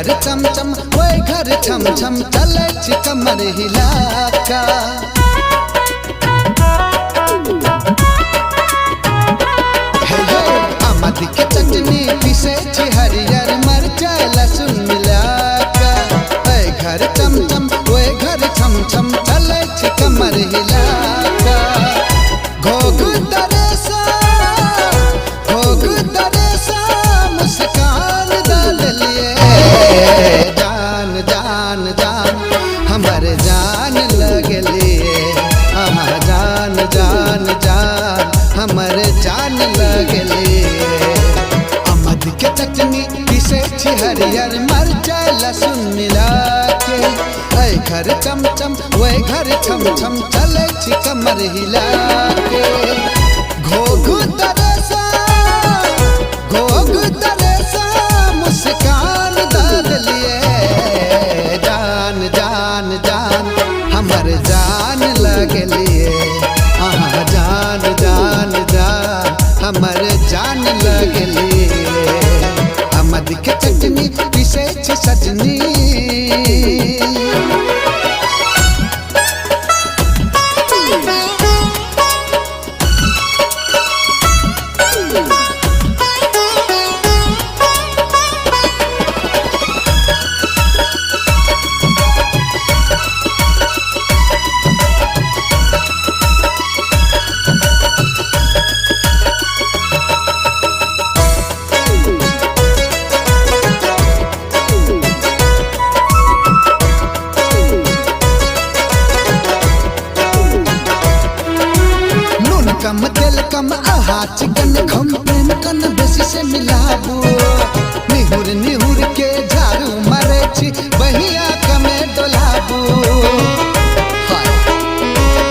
घर चमचम ओए घर छम छम चले छी कमर हिला का। आमद के चटनी पीसे छी हरियर मरचा लहसुन मिला का। ओए घर चमचम ओए घर छम छम चले छी कमर हिला का। घोघ दरेसा मुस्कान डाल लिए जान जान जान हमर जान लगलिए। जान जान जान हमर जान लगलिए। आमद के चटनी पीसे छी हरियर मरचा लहसुन मिला के। ऐ घर चमचम वै घर छम छम चले छी कमर हिला के। घोघ दरेसा मुस्कान डाल लिए जान जान जान हमर जान लगलिए। जान जान जान हमर जान लगलिए। आमद के चटनी पीसे छी सजनी। कम तेल कम आहा चिकन खम प्रेम कन बेसी से मिलाबू। निहुर निहुर के झाड़ू मारे छी बहिया कमे डोलाबू।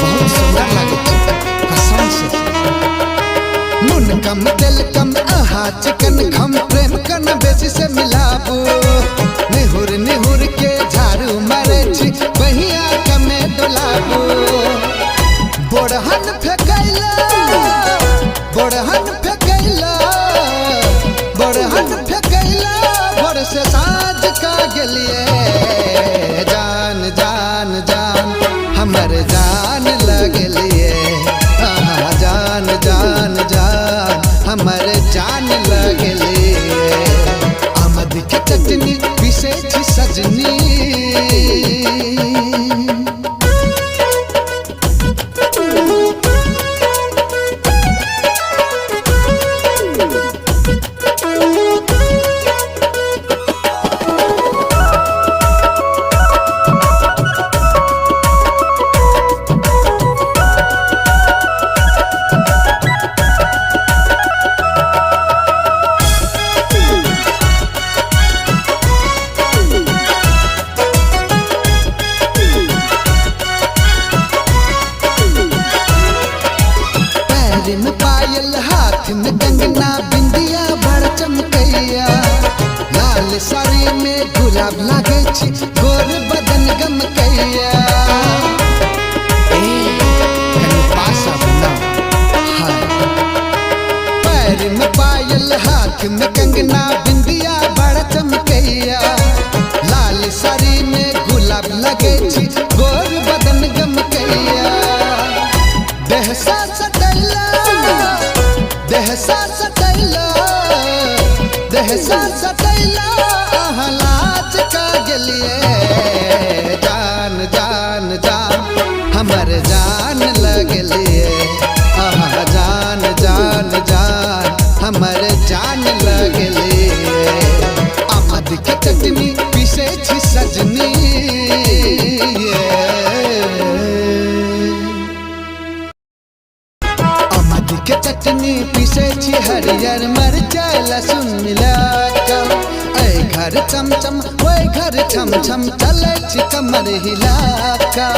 बहुत सुंदर लगे छी कसम से। नून कम तेल कम आहा चिकन खम प्रेम कन बेसी से मिलाबू। निहुर निहुर के झाड़ू मारे छी बहिया कमे डोलाबू। बोरहन फेंकैला भोर से साँझ का गेलिए। जान जान जान हमर जान लगलिए। जान जान जान हमर जान लगलिए। आमद के चटनी पीसे छी सजनी। में पायल हाथ में कंगना बिंदिया बड़ चमकैया। लाल साड़ी में गुलाब लागे छी गोर बदन गमकैया। पैर में पायल हाथ में कंगना बिंदिया बड़ चमकैया। लाल साड़ी में गुलाब लागे छी गोर बदन गमकैया। देहसा सटैला लाज का गेलिए। जान जान जान हमर जान लगलिए। जान जान जान हमर जान लगलिए। आमद के चटनी पीसे छी सजनी। के चटनी पीसे छी हरियर मरचा लहसुन मिला का। ऐ घर चमचम ओए घर छम छम चले छी कमर हिला का।